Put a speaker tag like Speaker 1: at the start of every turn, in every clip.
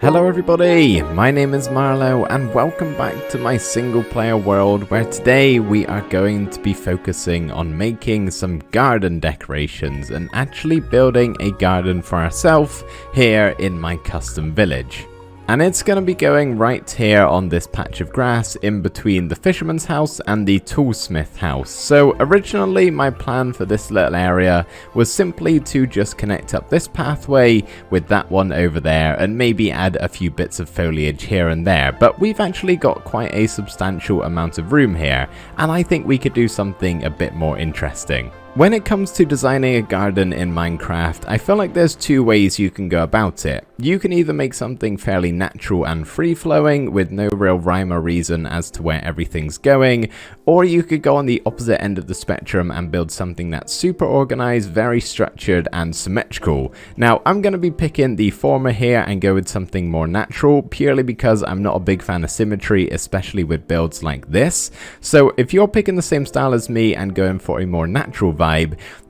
Speaker 1: Hello everybody, my name is Marlo and welcome back to my single player world where today we are going to be focusing on making some garden decorations and actually building a garden for ourselves here in my custom village. And it's going to be going right here on this patch of grass in between the fisherman's house and the toolsmith house. So originally my plan for this little area was simply to just connect up this pathway with that one over there and maybe add a few bits of foliage here and there. But we've actually got quite a substantial amount of room here and I think we could do something a bit more interesting. When it comes to designing a garden in Minecraft, I feel like there's two ways you can go about it. You can either make something fairly natural and free-flowing with no real rhyme or reason as to where everything's going, or you could go on the opposite end of the spectrum and build something that's super organized, very structured and symmetrical. Now, I'm going to be picking the former here and go with something more natural, purely because I'm not a big fan of symmetry, especially with builds like this. So if you're picking the same style as me and going for a more natural vibe,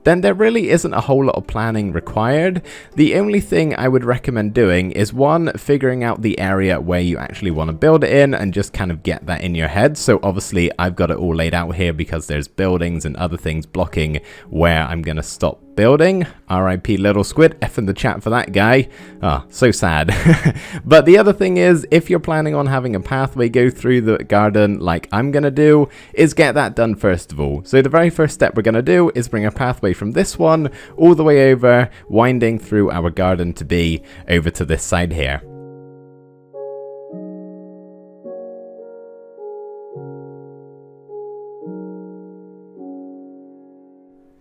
Speaker 1: then there really isn't a whole lot of planning required. The only thing I would recommend doing is one, figuring out the area where you actually want to build it in and just kind of get that in your head. So obviously I've got it all laid out here because there's buildings and other things blocking where I'm going to stop building. RIP little squid, F in the chat for that guy. Ah, so sad. But the other thing is, if you're planning on having a pathway go through the garden like I'm gonna do, is get that done first of all. So the very first step we're gonna do is bring a pathway from this one all the way over, winding through our garden to be over to this side here.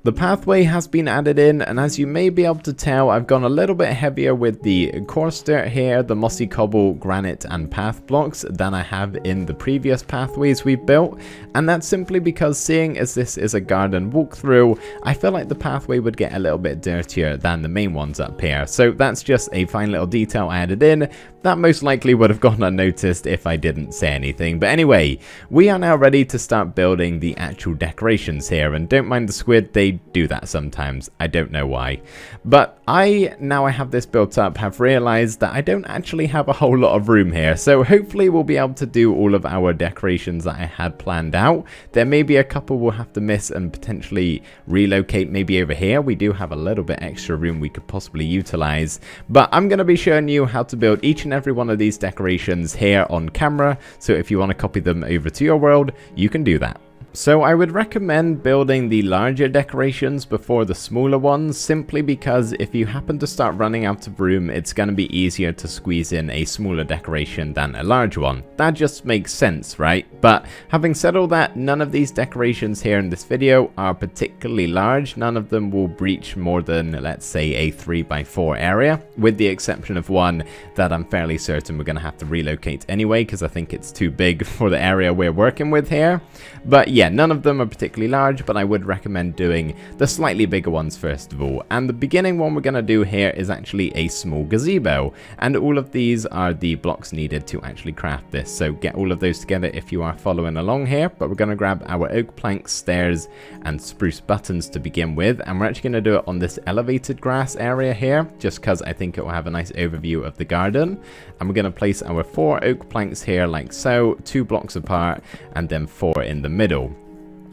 Speaker 1: The pathway has been added in, and as you may be able to tell, I've gone a little bit heavier with the coarse dirt here, the mossy cobble, granite and path blocks than I have in the previous pathways we've built, and that's simply because seeing as this is a garden walkthrough, I feel like the pathway would get a little bit dirtier than the main ones up here. So that's just a fine little detail I added in that most likely would have gone unnoticed if I didn't say anything. But anyway, we are now ready to start building the actual decorations here, and don't mind the squid, they do that sometimes. I don't know why. But now I have this built up, have realized that I don't actually have a whole lot of room here. So hopefully we'll be able to do all of our decorations that I had planned out. There may be a couple we'll have to miss and potentially relocate maybe over here. We do have a little bit extra room we could possibly utilize. But I'm going to be showing you how to build each and every one of these decorations here on camera. So if you want to copy them over to your world, you can do that. So I would recommend building the larger decorations before the smaller ones, simply because if you happen to start running out of room, it's going to be easier to squeeze in a smaller decoration than a large one. That just makes sense, right? But having said all that, none of these decorations here in this video are particularly large. None of them will breach more than, let's say, a 3x4 area, with the exception of one that I'm fairly certain we're going to have to relocate anyway, because I think it's too big for the area we're working with here. But yeah, none of them are particularly large, but I would recommend doing the slightly bigger ones first of all. And the beginning one we're going to do here is actually a small gazebo, and all of these are the blocks needed to actually craft this. So get all of those together if you are following along here. But we're going to grab our oak planks, stairs and spruce buttons to begin with, and we're actually going to do it on this elevated grass area here, just because I think it will have a nice overview of the garden. And we're going to place our 4 oak planks here like so, 2 blocks apart and then 4 in the middle.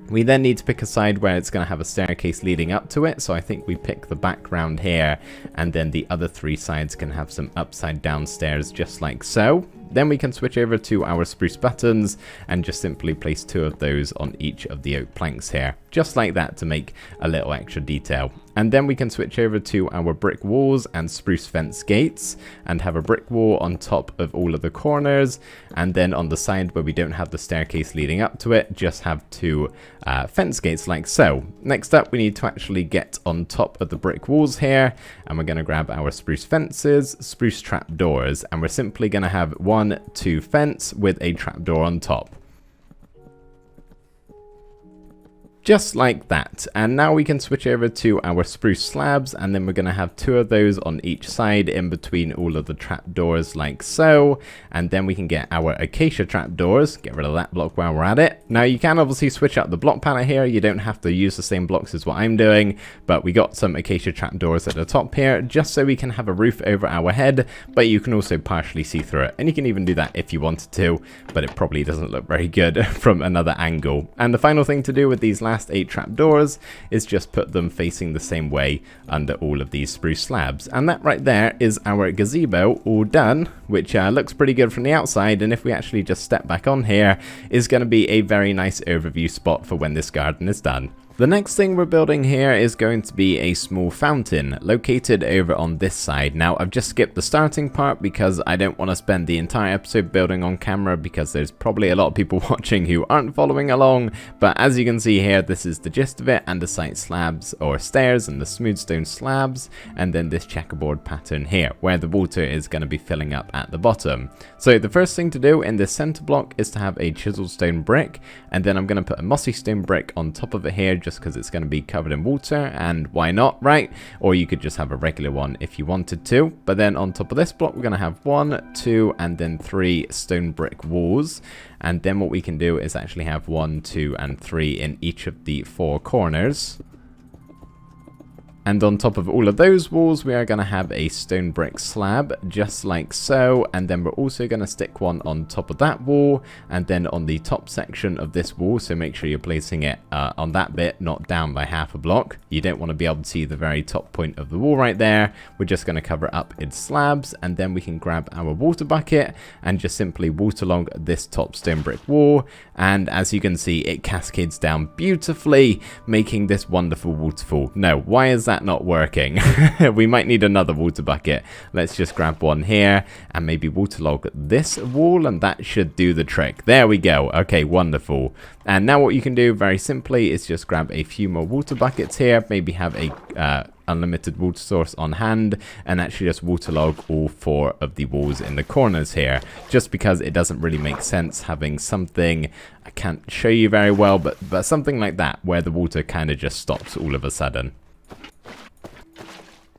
Speaker 1: We then need to pick a side where it's going to have a staircase leading up to it, so I think we pick the background here, and then the other 3 sides can have some upside down stairs just like so. Then we can switch over to our spruce buttons and just simply place 2 of those on each of the oak planks here, just like that, to make a little extra detail. And then we can switch over to our brick walls and spruce fence gates and have a brick wall on top of all of the corners, and then on the side where we don't have the staircase leading up to it, just have 2 fence gates like so. Next up, we need to actually get on top of the brick walls here, and we're going to grab our spruce fences, spruce trap doors, and we're simply going to have 1, 2 fence with a trapdoor on top. Just like that. And now we can switch over to our spruce slabs, and then we're going to have 2 of those on each side in between all of the trapdoors like so. And then we can get our acacia trapdoors. Get rid of that block while we're at it. Now you can obviously switch up the block palette here. You don't have to use the same blocks as what I'm doing, but we got some acacia trapdoors at the top here just so we can have a roof over our head, but you can also partially see through it. And you can even do that if you wanted to, but it probably doesn't look very good from another angle. And the final thing to do with these last 8 trapdoors is just put them facing the same way under all of these spruce slabs. And that right there is our gazebo all done, which looks pretty good from the outside. And if we actually just step back on here, is going to be a very nice overview spot for when this garden is done. The next thing we're building here is going to be a small fountain located over on this side. Now I've just skipped the starting part because I don't want to spend the entire episode building on camera, because there's probably a lot of people watching who aren't following along. But as you can see here, this is the gist of it, and the site slabs or stairs and the smooth stone slabs, and then this checkerboard pattern here where the water is going to be filling up at the bottom. So the first thing to do in this center block is to have a chiseled stone brick, and then I'm going to put a mossy stone brick on top of it here, just because it's going to be covered in water, and why not, right? Or you could just have a regular one if you wanted to. But then on top of this block, we're going to have 1, 2, and then 3 stone brick walls. And then what we can do is actually have 1, 2, and 3 in each of the 4 corners. And on top of all of those walls, we are going to have a stone brick slab, just like so. And then we're also going to stick one on top of that wall, and then on the top section of this wall. So make sure you're placing it on that bit, not down by half a block. You don't want to be able to see the very top point of the wall right there. We're just going to cover it up in slabs, and then we can grab our water bucket and just simply water along this top stone brick wall. And as you can see, it cascades down beautifully, making this wonderful waterfall. No, why is that not working? We might need another water bucket. Let's just grab one here and maybe waterlog this wall, and that should do the trick. There we go. Okay, wonderful. And now what you can do very simply is just grab a few more water buckets here, maybe have a unlimited water source on hand, and actually just waterlog all 4 of the walls in the corners here, just because it doesn't really make sense having something, I can't show you very well, but something like that where the water kind of just stops all of a sudden.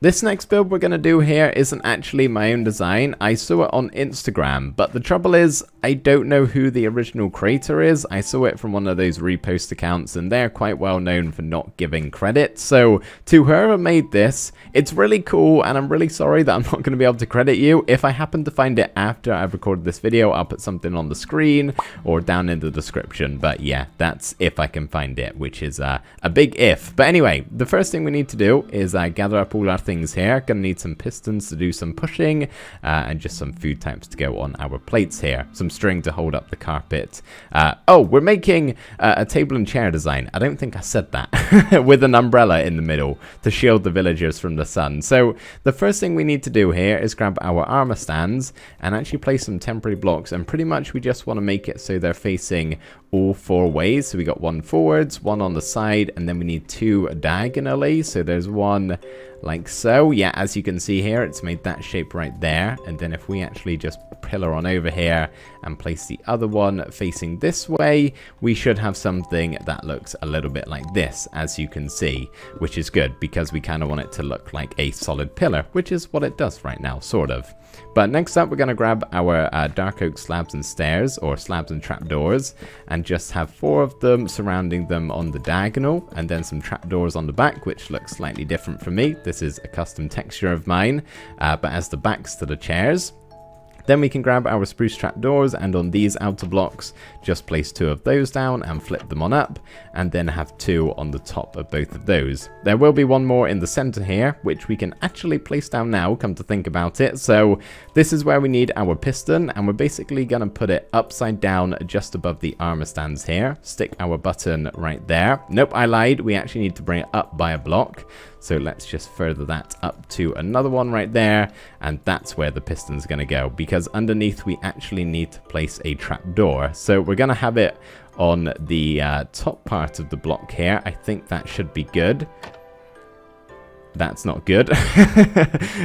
Speaker 1: This next build we're going to do here isn't actually my own design. I saw it on Instagram, but the trouble is I don't know who the original creator is. I saw it from one of those repost accounts, and they're quite well known for not giving credit. So to whoever made this, it's really cool, and I'm really sorry that I'm not going to be able to credit you. If I happen to find it after I've recorded this video, I'll put something on the screen or down in the description. But yeah, that's if I can find it, which is a big if. But anyway, the first thing we need to do is gather up all our things here. Gonna need some pistons to do some pushing, and just some food types to go on our plates here. Some string to hold up the carpet. Oh, we're making a table and chair design. I don't think I said that. With an umbrella in the middle to shield the villagers from the sun. So the first thing we need to do here is grab our armor stands and actually place some temporary blocks, and pretty much we just want to make it so they're facing all 4 ways. So we got 1 forwards, 1 on the side, and then we need 2 diagonally. So there's 1 like so. Yeah, as you can see here, it's made that shape right there. And then if we actually just pillar on over here and place the other one facing this way, we should have something that looks a little bit like this, as you can see, which is good because we kind of want it to look like a solid pillar, which is what it does right now, sort of. But next up, we're going to grab our dark oak slabs and stairs, or slabs and trapdoors, and just have 4 of them surrounding them on the diagonal, and then some trapdoors on the back, which looks slightly different for me. This is a custom texture of mine, but as the backs to the chairs. Then we can grab our spruce trapdoors, and on these outer blocks, just place 2 of those down and flip them on up, and then have 2 on the top of both of those. There will be 1 more in the center here, which we can actually place down now, come to think about it. So this is where we need our piston, and we're basically going to put it upside down just above the armor stands here. Stick our button right there. Nope, I lied. We actually need to bring it up by a block. So let's just further that up to another one right there, and that's where the piston's going to go, because underneath we actually need to place a trapdoor. So we're going to have it on the top part of the block here. I think that should be good. That's not good.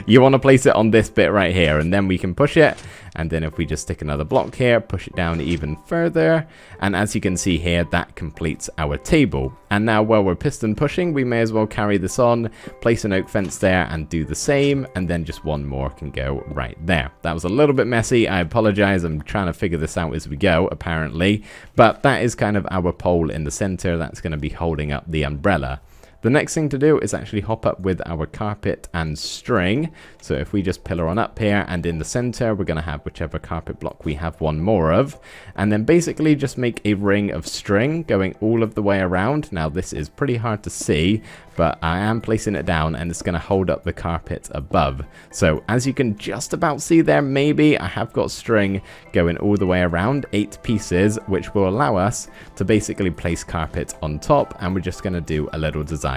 Speaker 1: You want to place it on this bit right here, and then we can push it. And then if we just stick another block here, push it down even further. And as you can see here, that completes our table. And now while we're piston pushing, we may as well carry this on, place an oak fence there and do the same. And then just one more can go right there. That was a little bit messy. I apologize. I'm trying to figure this out as we go, apparently. But that is kind of our pole in the center. That's going to be holding up the umbrella. The next thing to do is actually hop up with our carpet and string. So if we just pillar on up here, and in the center, we're going to have whichever carpet block we have one more of. And then basically just make a ring of string going all of the way around. Now this is pretty hard to see, but I am placing it down and it's going to hold up the carpet above. So as you can just about see there, maybe I have got string going all the way around, 8 pieces, which will allow us to basically place carpet on top. And we're just going to do a little design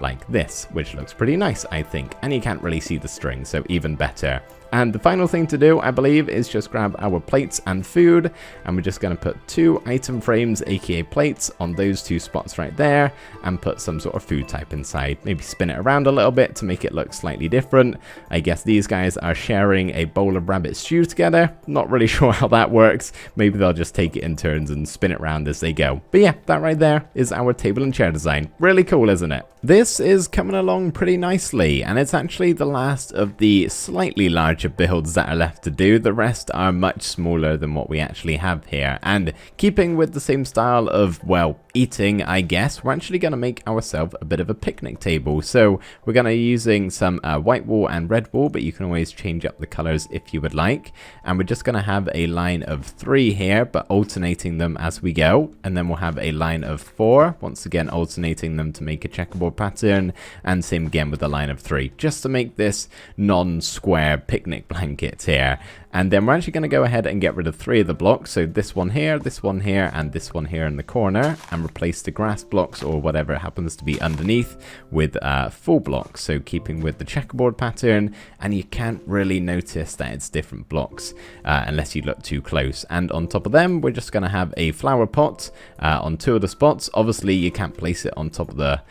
Speaker 1: like this, which looks pretty nice, I think. And you can't really see the string, so even better. And the final thing to do, I believe, is just grab our plates and food, and we're just going to put 2 item frames, aka plates, on those 2 spots right there, and put some sort of food type inside. Maybe spin it around a little bit to make it look slightly different. I guess these guys are sharing a bowl of rabbit stew together. Not really sure how that works. Maybe they'll just take it in turns and spin it around as they go. But yeah, that right there is our table and chair design. Really cool, isn't it? This is coming along pretty nicely, and it's actually the last of the slightly larger builds that are left to do. The rest are much smaller than what we actually have here, and keeping with the same style of, well, eating, I guess, we're actually going to make ourselves a bit of a picnic table. So we're going to be using some white wool and red wool, but you can always change up the colors if you would like. And we're just going to have a line of 3 here, but alternating them as we go. And then we'll have a line of 4, once again alternating them to make a checkerboard pattern, and same again with a line of 3, just to make this non-square picnic blanket here. And then we're actually going to go ahead and get rid of 3 of the blocks. So this one here, and this one here in the corner, and replace the grass blocks or whatever it happens to be underneath with full blocks. So keeping with the checkerboard pattern, and you can't really notice that it's different blocks unless you look too close. And on top of them, we're just going to have a flower pot on 2 of the spots. Obviously, you can't place it on top of the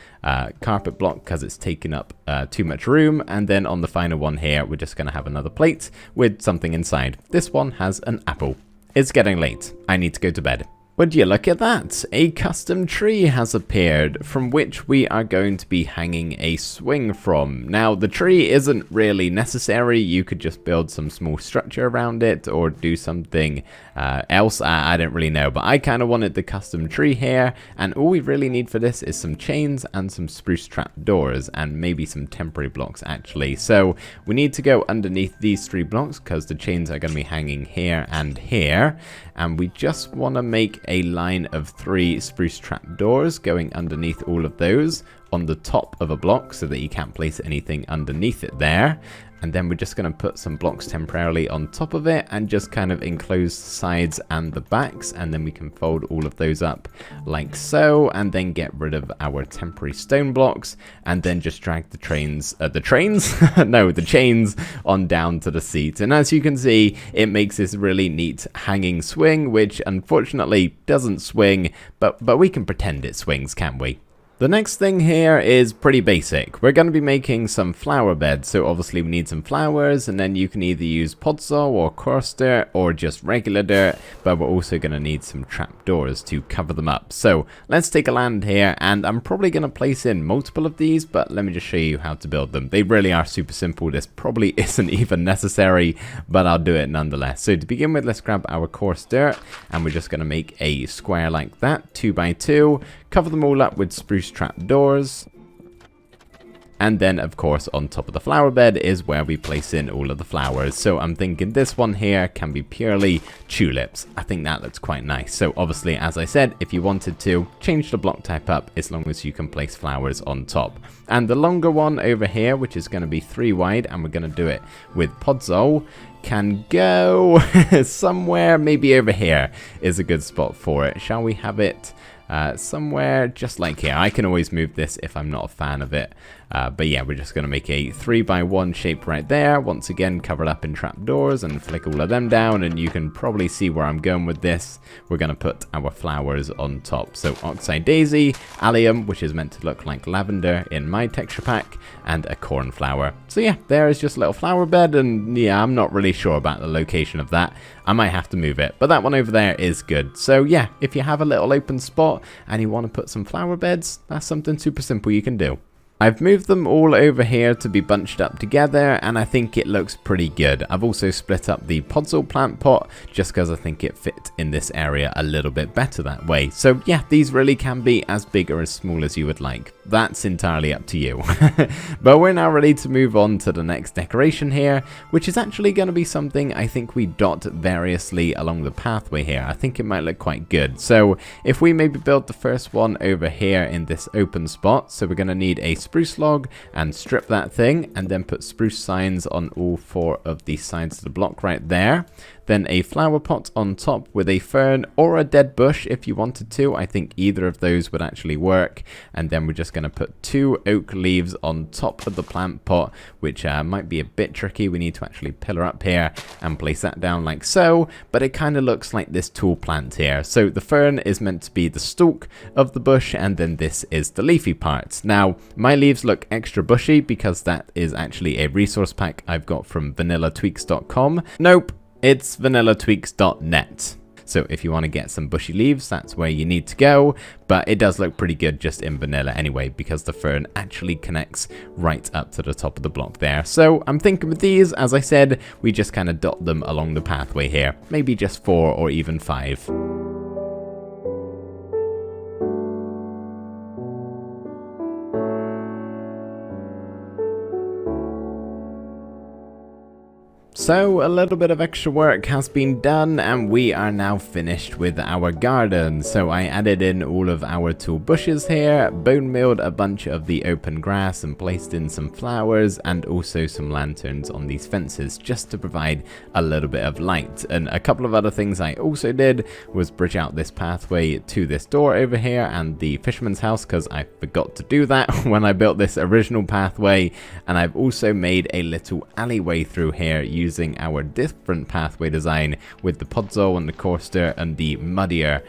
Speaker 1: carpet block because it's taking up too much room. And then on the final one here, we're just going to have another plate with something inside. This one has an apple. It's getting late. I need to go to bed. Would you look at that? A custom tree has appeared from which we are going to be hanging a swing from. Now, the tree isn't really necessary. You could just build some small structure around it or do something else. I don't really know, but I kind of wanted the custom tree here. And all we really need for this is some chains and some spruce trap doors and maybe some temporary blocks actually. So we need to go underneath these 3 blocks because the chains are going to be hanging here and here. And we just want to make a line of 3 spruce trap doors going underneath all of those on the top of a block so that you can't place anything underneath it there. And then we're just going to put some blocks temporarily on top of it and just kind of enclose the sides and the backs. And then we can fold all of those up like so, and then get rid of our temporary stone blocks, and then just drag the chains on down to the seat. And as you can see, it makes this really neat hanging swing, which unfortunately doesn't swing, but we can pretend it swings, can't we? The next thing here is pretty basic. We're going to be making some flower beds, so obviously we need some flowers, and then you can either use podzol or coarse dirt or just regular dirt, but we're also going to need some trapdoors to cover them up. So let's take a land here, and I'm probably going to place in multiple of these, but let me just show you how to build them. They really are super simple. This probably isn't even necessary, but I'll do it nonetheless. So to begin with, let's grab our coarse dirt, and we're just going to make a square like that, 2 by 2. Cover them all up with spruce trap doors. And then, of course, on top of the flower bed is where we place in all of the flowers. So I'm thinking this one here can be purely tulips. I think that looks quite nice. So obviously, as I said, if you wanted to, change the block type up as long as you can place flowers on top. And the longer one over here, which is going to be 3 wide, and we're going to do it with podzol, can go somewhere, maybe over here is a good spot for it. Shall we have it somewhere just like here? I can always move this if I'm not a fan of it. But yeah, we're just going to make a 3x1 shape right there. Once again, covered up in trapdoors and flick all of them down. And you can probably see where I'm going with this. We're going to put our flowers on top. So oxeye daisy, allium, which is meant to look like lavender in my texture pack, and a cornflower. So yeah, there is just a little flower bed. And yeah, I'm not really sure about the location of that. I might have to move it, but that one over there is good. So yeah, if you have a little open spot and you want to put some flower beds, that's something super simple you can do. I've moved them all over here to be bunched up together, and I think it looks pretty good. I've also split up the podzol plant pot just because I think it fit in this area a little bit better that way. So yeah, these really can be as big or as small as you would like. That's entirely up to you. But we're now ready to move on to the next decoration here, which is actually going to be something I think we dot variously along the pathway here. I think it might look quite good. So if we maybe build the first one over here in this open spot, so we're going to need a spruce log and strip that thing, and then put spruce signs on all 4 of the sides of the block right there. Then a flower pot on top with a fern or a dead bush if you wanted to. I think either of those would actually work. And then we're just going to put 2 oak leaves on top of the plant pot, which might be a bit tricky. We need to actually pillar up here and place that down like so. But it kind of looks like this tall plant here. So the fern is meant to be the stalk of the bush, and then this is the leafy part. Now, my leaves look extra bushy because that is actually a resource pack I've got from vanillatweaks.com. Nope. It's vanillatweaks.net. So if you want to get some bushy leaves, that's where you need to go. But it does look pretty good just in vanilla anyway, because the fern actually connects right up to the top of the block there. So I'm thinking with these, as I said, we just kind of dot them along the pathway here. Maybe just 4 or even 5. So a little bit of extra work has been done, and we are now finished with our garden. So I added in all of our tall bushes here, bone milled a bunch of the open grass and placed in some flowers, and also some lanterns on these fences just to provide a little bit of light. And a couple of other things I also did was bridge out this pathway to this door over here and the fisherman's house, because I forgot to do that when I built this original pathway. And I've also made a little alleyway through here using our different pathway design with the podzol and the coaster and the muddier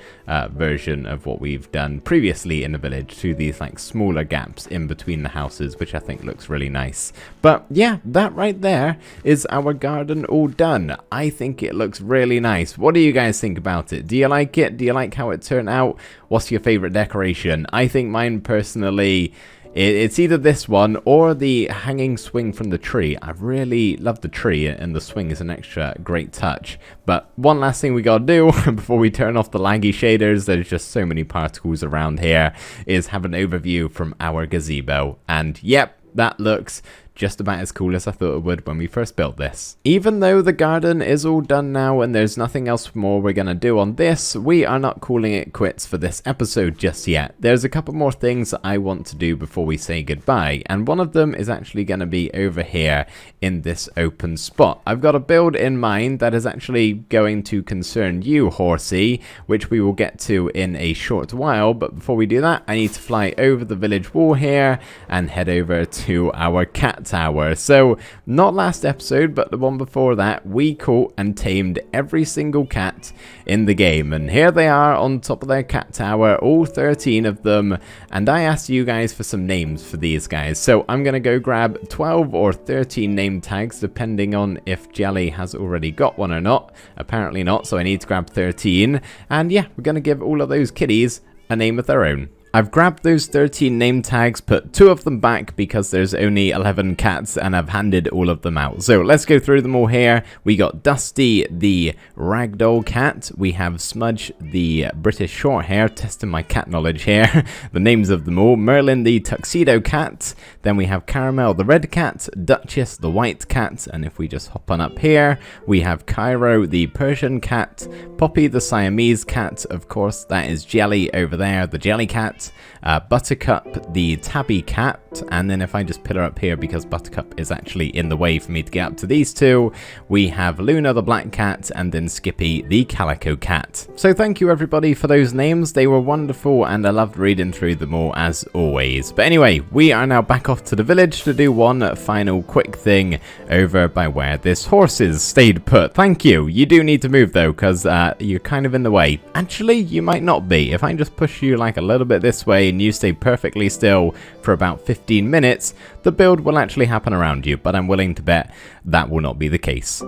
Speaker 1: version of what we've done previously in the village, to these like smaller gaps in between the houses, which I think looks really nice. But yeah, that right there is our garden all done. I think it looks really nice. What do you guys think about it? Do you like it? Do you like how it turned out? What's your favorite decoration? I think mine personally, it's either this one or the hanging swing from the tree. I really love the tree, and the swing is an extra great touch. But one last thing we gotta do before we turn off the laggy shaders, there's just so many particles around here, is have an overview from our gazebo. And yep, that looks just about as cool as I thought it would when we first built this. Even though the garden is all done now and there's nothing else more we're gonna do on this, we are not calling it quits for this episode just yet. There's a couple more things that I want to do before we say goodbye, and one of them is actually gonna be over here in this open spot. I've got a build in mind that is actually going to concern you, Horsey, which we will get to in a short while. But before we do that, I need to fly over the village wall here and head over to our cat tower. So not last episode, but the one before that, we caught and tamed every single cat in the game, and here they are on top of their cat tower, all 13 of them. And I asked you guys for some names for these guys, so I'm gonna go grab 12 or 13 name tags depending on if Jelly has already got one or not. Apparently not, so I need to grab 13, and yeah, we're gonna give all of those kitties a name of their own. I've grabbed those 13 name tags, put 2 of them back because there's only 11 cats, and I've handed all of them out. So let's go through them all here. We got Dusty, the ragdoll cat. We have Smudge, the British shorthair, testing my cat knowledge here. The names of them all. Merlin, the tuxedo cat. Then we have Caramel, the red cat. Duchess, the white cat. And if we just hop on up here, we have Cairo, the Persian cat. Poppy, the Siamese cat. Of course, that is Jelly over there, the jelly cat. cat, Buttercup the tabby cat, and then if I just put her up here because Buttercup is actually in the way for me to get up to these two, we have Luna the black cat and then Skippy the calico cat. So thank you everybody for those names, they were wonderful and I loved reading through them all as always. But anyway, we are now back off to the village to do one final quick thing over by where this horse is stayed put. Thank you. You do need to move though because you're kind of in the way. Actually, you might not be. If I just push you like a little bit this way and you stay perfectly still for about 15 minutes, the build will actually happen around you, but I'm willing to bet that will not be the case.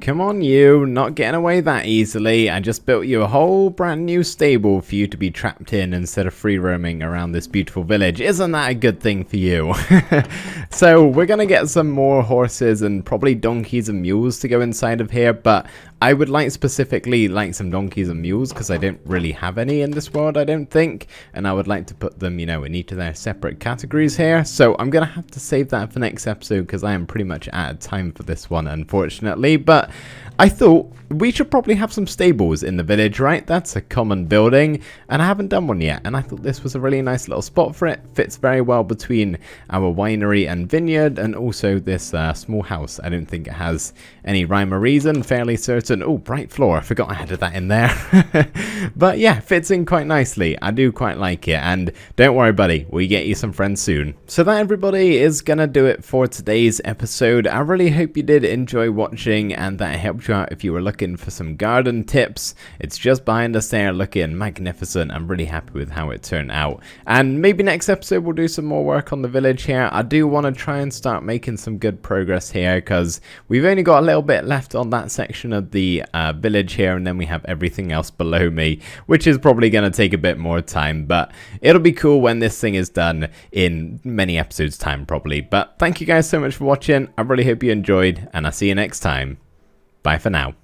Speaker 1: Come on you, not getting away that easily. I just built you a whole brand new stable for you to be trapped in instead of free roaming around this beautiful village. Isn't that a good thing for you? So we're going to get some more horses and probably donkeys and mules to go inside of here, but I would like specifically like some donkeys and mules because I don't really have any in this world, I don't think, and I would like to put them, you know, in each of their separate categories here. So I'm going to have to save that for next episode because I am pretty much out of time for this one, unfortunately, but I thought we should probably have some stables in the village, right? That's a common building, and I haven't done one yet, and I thought this was a really nice little spot for it. Fits very well between our winery and vineyard, and also this small house. I don't think it has any rhyme or reason, fairly certain. Oh, bright floor, I forgot I added that in there. But yeah, fits in quite nicely. I do quite like it, and don't worry buddy, we get you some friends soon. So that everybody is gonna do it for today's episode. I really hope you did enjoy watching and that helped you out if you were looking for some garden tips. It's just behind us there looking magnificent. I'm really happy with how it turned out, and maybe next episode we'll do some more work on the village here. I do want to try and start making some good progress here because we've only got a little bit left on that section of the village here, and then we have everything else below me, which is probably going to take a bit more time, but it'll be cool when this thing is done in many episodes time probably. But thank you guys so much for watching. I really hope you enjoyed, and I'll see you next time. Bye for now.